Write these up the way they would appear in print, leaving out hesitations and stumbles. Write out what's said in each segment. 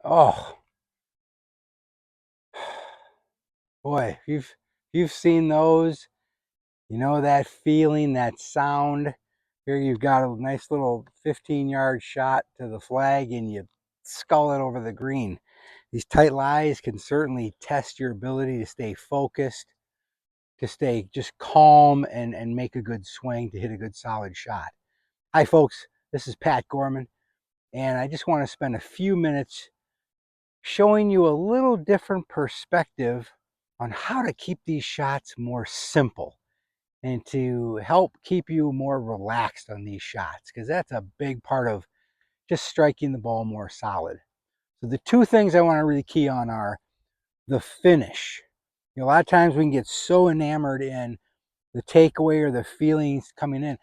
Oh boy, if you've seen those, you know that feeling, that sound. Here you've got a nice little 15-yard shot to the flag and you scull it over the green. These tight lies can certainly test your ability to stay focused, to stay just calm and make a good swing, to hit a good solid shot. Hi folks, this is Pat Gorman, and I just want to spend a few minutes showing you a little different perspective on how to keep these shots more simple and to help keep you more relaxed on these shots, because that's a big part of just striking the ball more solid. So the two things I want to really key on are the finish. You know, a lot of times we can get so enamored in the takeaway or the feelings coming in.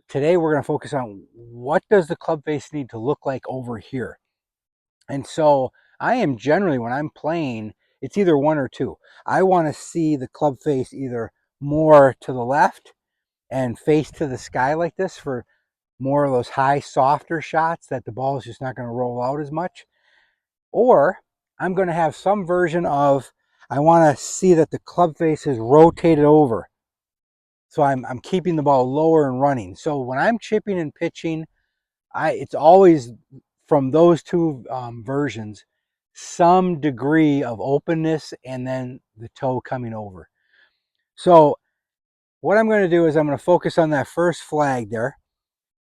Today we're going to focus on what does the club face need to look like over here. And so I am generally, when I'm playing, it's either one or two. I want to see the club face either more to the left and face to the sky like this for more of those high, softer shots that the ball is just not going to roll out as much. Or I'm going to have some version of, I want to see that the club face is rotated over. So I'm keeping the ball lower and running. So when I'm chipping and pitching, it's always from those two versions, some degree of openness and then the toe coming over. So what I'm going to do is I'm going to focus on that first flag there.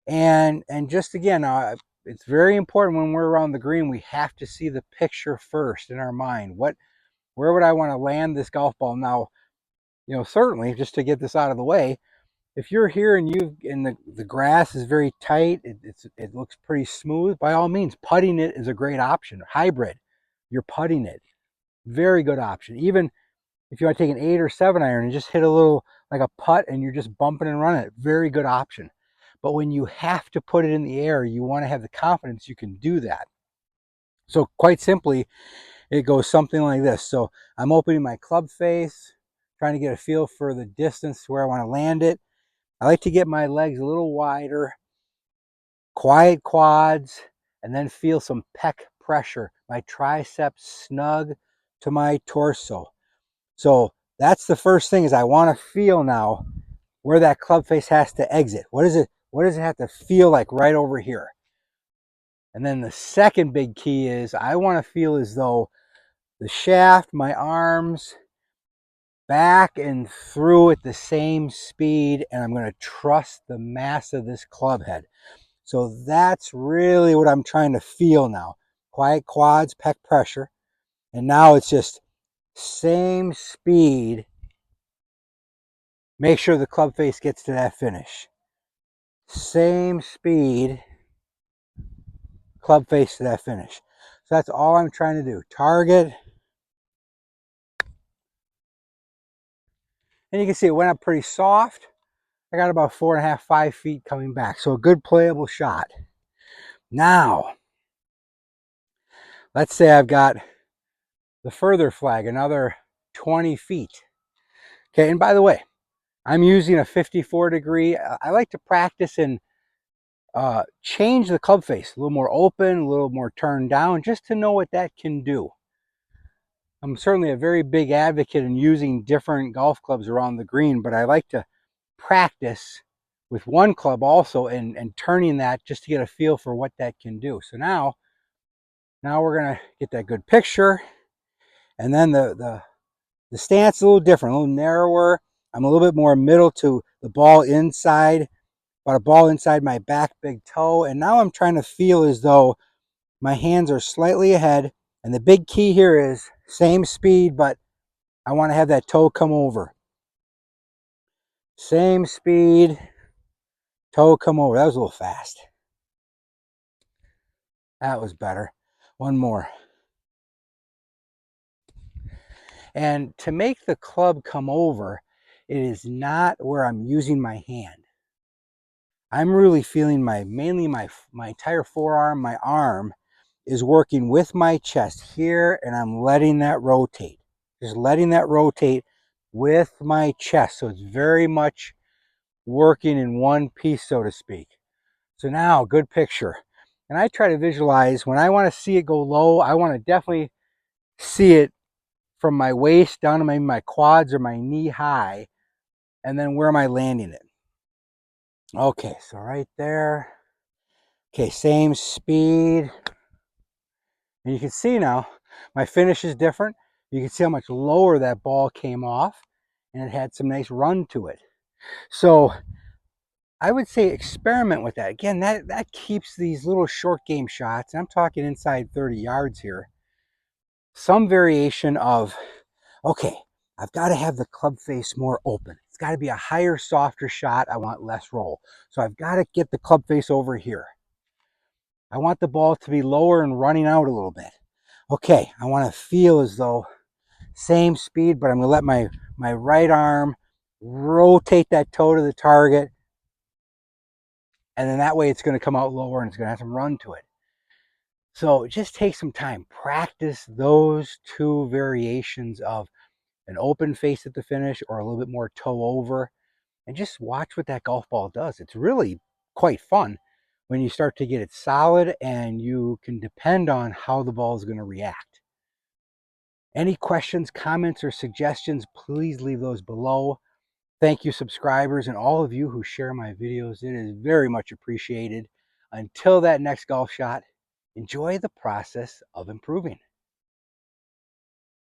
And just again, it's very important when we're around the green, we have to see the picture first in our mind. Where would I want to land this golf ball? Now, you know, certainly just to get this out of the way, if you're here and the grass is very tight, it looks pretty smooth, by all means, putting it is a great option. Hybrid, you're putting it, very good option. Even if you want to take an 8 or 7 iron and just hit a little like a putt and you're just bumping and running it, very good option. But when you have to put it in the air, you want to have the confidence you can do that. So quite simply, it goes something like this. So I'm opening my club face, trying to get a feel for the distance to where I want to land it. I like to get my legs a little wider, quiet quads, and then feel some pec pressure. My triceps snug to my torso. So that's the first thing, is I want to feel now where that club face has to exit. What is it? What does it have to feel like right over here? And then the second big key is I want to feel as though the shaft, my arms, back and through at the same speed, and I'm going to trust the mass of this club head. So that's really what I'm trying to feel now. Quiet quads, pec pressure, and now it's just same speed. Make sure the club face gets to that finish. Same speed, club face to that finish. So that's all I'm trying to do. Target. And you can see it went up pretty soft. I got about 4.5, 5 feet coming back. So a good playable shot. Now, let's say I've got the further flag, another 20 feet. Okay, and by the way, I'm using a 54 degree. I like to practice and change the club face, a little more open, a little more turned down, just to know what that can do. I'm certainly a very big advocate in using different golf clubs around the green, but I like to practice with one club also and turning that just to get a feel for what that can do. So now we're going to get that good picture. And then the stance is a little different, a little narrower. I'm a little bit more middle to the ball inside, about a ball inside my back big toe. And now I'm trying to feel as though my hands are slightly ahead. And the big key here is same speed, but I want to have that toe come over. Same speed, toe come over. That was a little fast. That was better. One more. And to make the club come over, it is not where I'm using my hand. I'm really feeling mainly my entire forearm, my arm is working with my chest here, and I'm letting that rotate. Just letting that rotate with my chest. So it's very much working in one piece, so to speak. So now, good picture. And I try to visualize when I want to see it go low, I want to definitely see it from my waist down to maybe my quads or my knee high. And then where am I landing it? Okay, so right there. Okay, same speed. And you can see now my finish is different. You can see how much lower that ball came off, and it had some nice run to it. So I would say experiment with that. Again, that keeps these little short game shots, and I'm talking inside 30 yards here, some variation of, okay, I've got to have the club face more open. It's got to be a higher, softer shot. I want less roll. So I've got to get the club face over here. I want the ball to be lower and running out a little bit. Okay, I want to feel as though same speed, but I'm going to let my right arm rotate that toe to the target. And then that way it's going to come out lower and it's going to have some run to it. So just take some time. Practice those two variations of an open face at the finish or a little bit more toe over. And just watch what that golf ball does. It's really quite fun when you start to get it solid and you can depend on how the ball is going to react. Any questions, comments, or suggestions, please leave those below. Thank you, subscribers, and all of you who share my videos. It is very much appreciated. Until that next golf shot, enjoy the process of improving.